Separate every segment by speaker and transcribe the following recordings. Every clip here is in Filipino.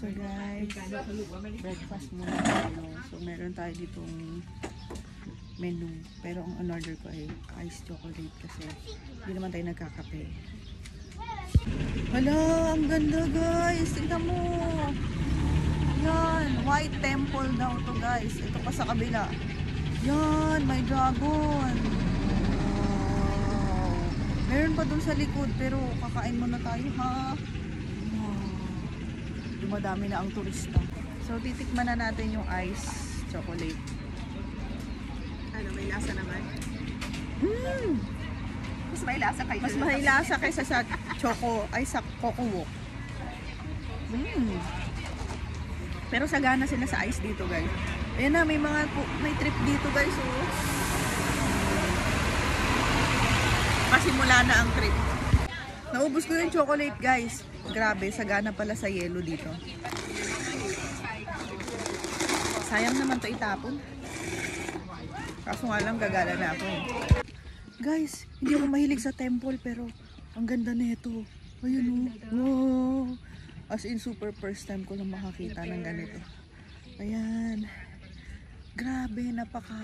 Speaker 1: So guys, breakfast muna tayo. So meron tayo ditong menu. Pero ang on-order ko ay iced chocolate kasi hindi naman tayo nagkakape. Hala, ang ganda guys. Tingnan mo. Yan, White Temple daw to guys. Ito pa sa kabila. Yan, may dragon. Wow. Meron pa dun sa likod pero kakain muna tayo ha. Dumadami na ang turista. So titikman na natin yung ice chocolate.
Speaker 2: Ano, may lasa naman?
Speaker 1: Mas may lasa kaysa mas may lasa kaysa sa choco ay sa Coco Walk. Pero sagana sila sa ice dito guys. Ayan na, may trip dito guys oh. Pasimula na ang trip. Naubos ko yung chocolate guys. Grabe, sagana pala sa yelo dito. Sayang naman to itapon. Kaso nga lang gagala na ako. Guys, hindi ako mahilig sa temple pero ang ganda nito. Ayun oh. Wow. As in super first time ko lang makakita ng ganito. Ayan. Grabe, napaka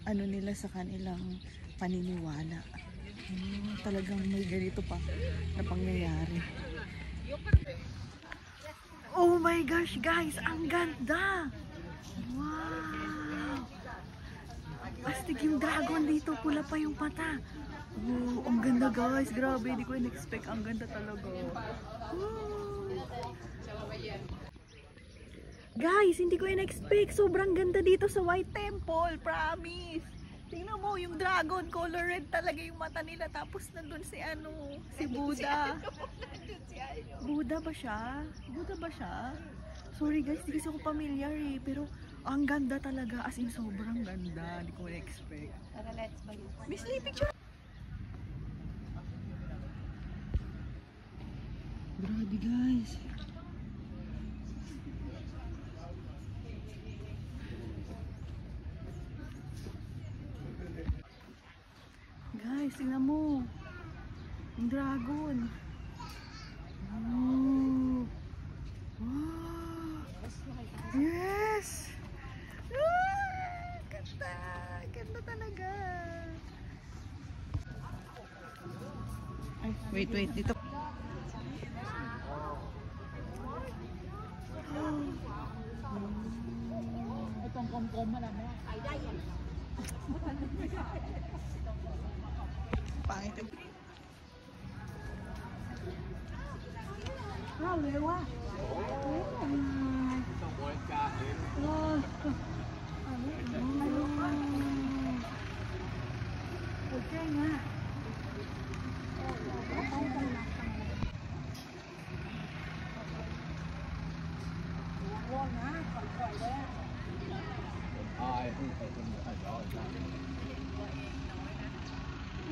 Speaker 1: ano nila sa kanilang paniniwala. Talagang may ganito pa na pangyayari. Oh my gosh guys, ang ganda! Wow! Astig yung dragon dito, pula pa yung mata. Oh, ang ganda guys, grabe, hindi ko in-expect, ang ganda talaga. Guys, hindi ko in-expect, sobrang ganda dito sa White Temple, promise. Tingnan mo, yung dragon, color red talaga yung mata nila. Tapos nandun si ano, si Buddha. Buddha ba siya? Buddha ba siya? Sorry guys, hindi kasi ako familiar eh. Pero ang ganda talaga. As in, sobrang ganda. Hindi ko na-expect.
Speaker 2: Tara, let's buy it.
Speaker 1: Miss Lee, picture! Grabe guys. Guys, tingnan mo. Yung dragon. Oh. Wow. Yes! Ganda! Ganda talaga. Ay, wait. Dito. Itong kom-kom mo lang. Ay, yan. Pangit. Lewa. Okay nga.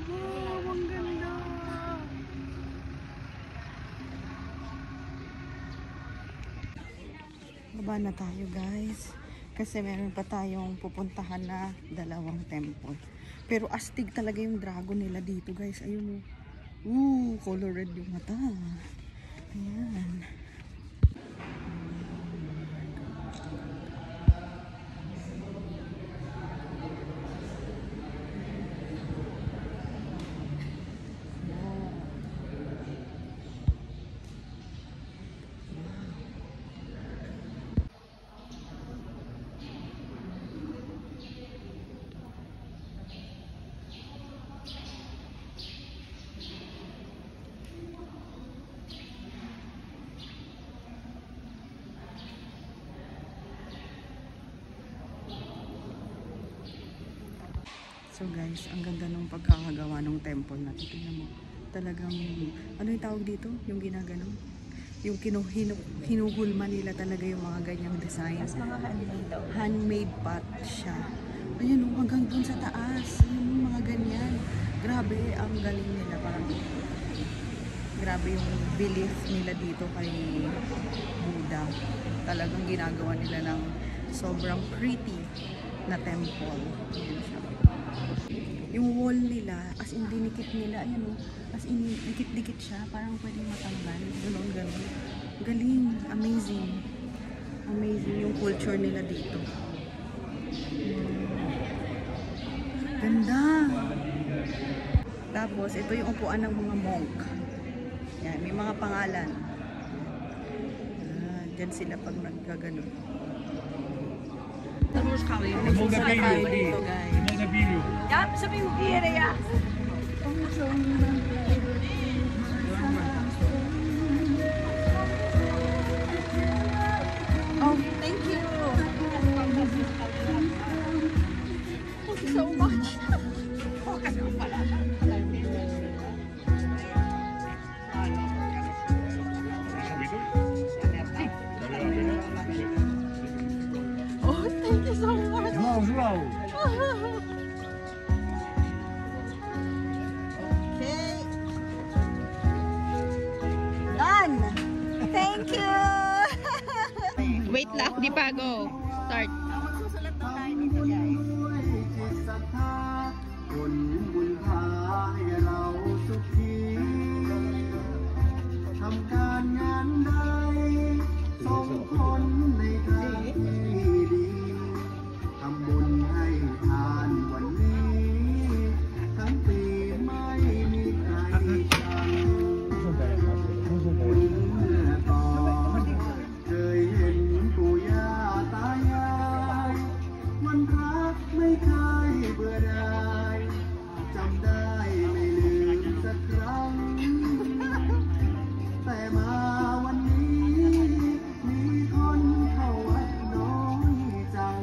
Speaker 1: Wow, ang ganda. Baba na tayo guys. Kasi meron pa tayong pupuntahan na dalawang temple. Pero astig talaga yung dragon nila dito guys. Ayun oh. Color red yung mata. Ayan. So guys, ang ganda ng pagkakagawa ng temple na ito. Tingnan mo. Talagang, ano yung tawag dito? Yung ginaganon? Yung hinuhulma nila talaga yung mga ganyang designs.
Speaker 2: Mga handmade daw.
Speaker 1: Handmade pot siya. Ayun, hanggang dun sa taas. Yung mga ganyan. Grabe, ang galing nila. Parang, grabe yung belief nila dito kay Buddha. Talagang ginagawa nila ng sobrang pretty na temple. Ayan siya. Yung wall nila, as in dinikit nila, ayan o, as in dikit-dikit siya, parang pwedeng matanggal, gano'n. Galing, amazing. Amazing yung culture nila dito. Ganda! Tapos, ito yung upuan ng mga monk. Yan, may mga pangalan. Diyan sila pag nagkaganon. Nagsusala tayo dito, guys.
Speaker 2: Ja, sabi mo, kira ya.
Speaker 1: Oh, thank you. Thank you so much. Oh, thank you so much. Okay. Done. Thank you. Wait lang, di pa go. Start.
Speaker 2: Magsusulat na tayo dito, guys.
Speaker 3: ผลบุญพาให้เราสุขีทำการงานใดส่งผลในทางที่ดีทำบุญให้ทานวันนี้ทั้งปีไม่มีใครชังบุญเมื่อก่อนเคยเห็นปู่ย่าตายายวันพระไม่เคยเบื่อหน่ายจำได้ไม่ลืมสักครั้งแต่มาวันนี้มีคนเข้าวัดน้อยจัง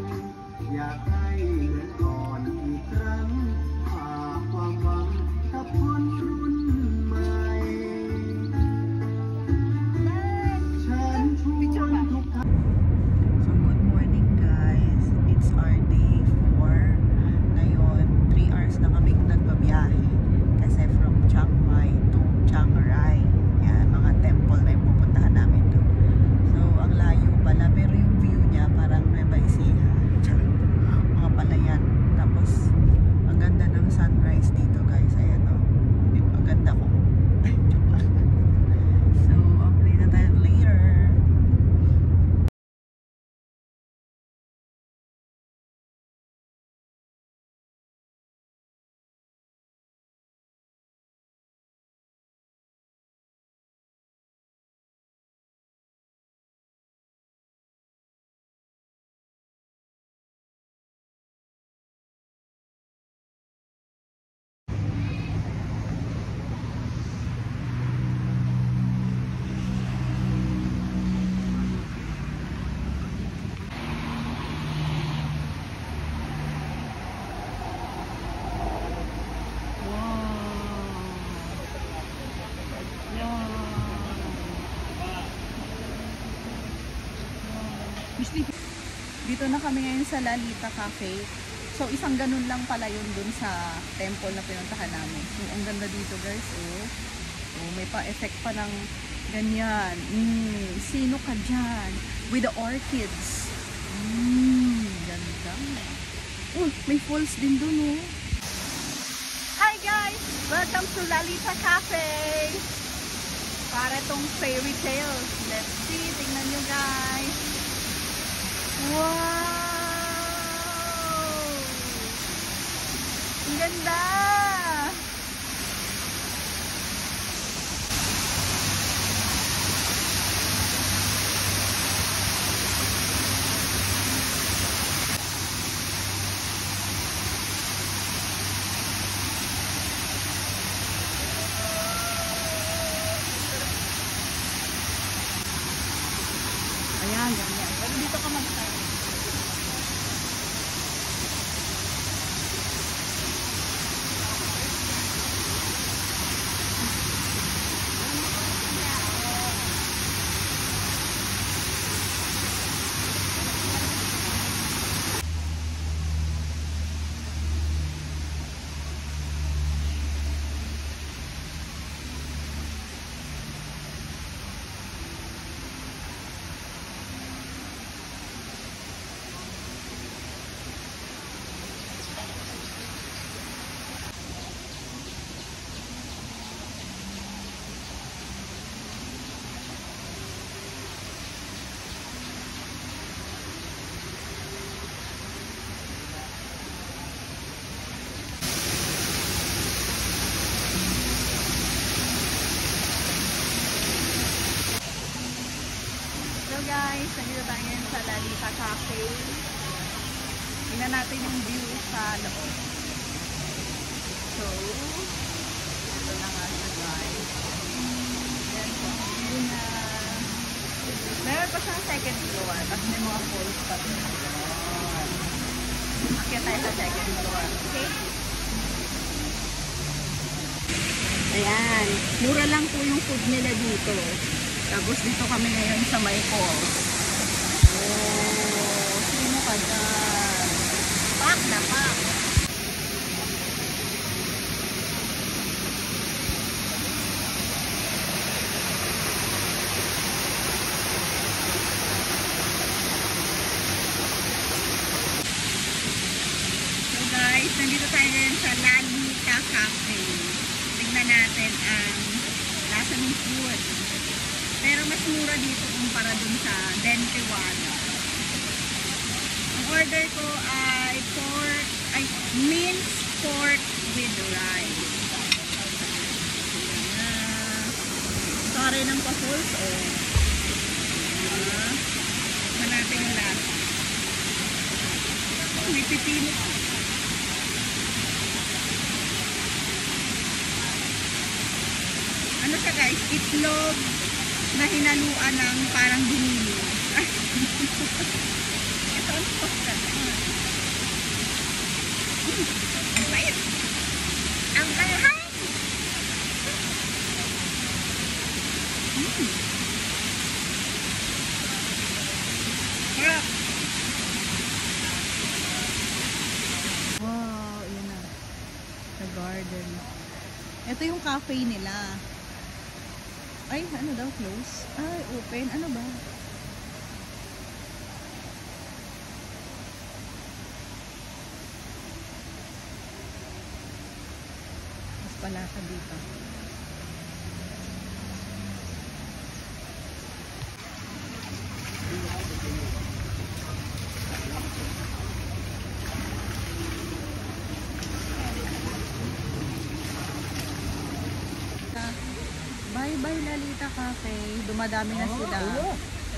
Speaker 3: อยากให้เหมือนก่อนอีกครั้งฝากความหวังกับคนรุ่นใหม่ฉันชวนทุกท่าน
Speaker 1: So, good morning guys. It's our day 4. Ngayon, 3 hours na kaming nagbabiyahe. Kasi from Chiang Mai to Chiang Rai. Yan, mga temple na yung pupuntahan namin doon. So, ang layo pala. Pero yung view niya parang Nueva Ecija. Mga palayan. Tapos, ang ganda ng sunrise dito guys. Ayan o. Ang ganda ko. So, update na tayo later. Dito na kami ngayon sa Lalita Cafe. So, isang ganun lang pala yun dun sa temple na pinuntahan namin. So, ang ganda dito guys, oh. Oh, may pa-effect pa ng ganyan. Sino ka dyan? With the orchids. Ganda. Oh, may falls din dun, oh. Hi guys! Welcome to Lalita Cafe! Para tong fairy tales. Let's see. Tingnan nyo guys. Wow! Ang ganda! Ayan, ganyan. Pero dito ka mag-start. guys, nandito tayo ngayon sa Lalita Cafe. Tingnan natin yung view sa loob. So, ito na nga siya guys. Yan yung view na. Meron pa siyang second floor, tapos may mga falls pa rin. Akyat tayo sa second floor. Okay? Ayan, mura lang po yung food nila dito. Tapos dito kami ngayon sa may falls. Oh, sino ka dyan? Pak na pak! So guys, nandito tayo ngayon sa Lalita Cafe. Tignan natin ang lasa ng food. Pero mas mura dito kumpara dun sa Dentewada. Ang order ko ay minced pork with rice. Sorry ng pa-falls, oh. Hanapin yung lasa. Oh, may pipino. Ano siya guys? Itlog na hinaluan ng parang binili. Ito ang pasta. Ang pait. Ang kalahang. Sarap. Wow, yun na. The garden. Ito yung cafe nila. Ay, ano daw? Close? Ay, open. Ano ba? Mas pala ka dito. Bye-bye Lalita Cafe. Dumadami na sila.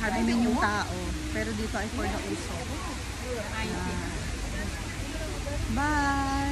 Speaker 1: Harimin yung tao. Pero dito ay for the uso. Bye!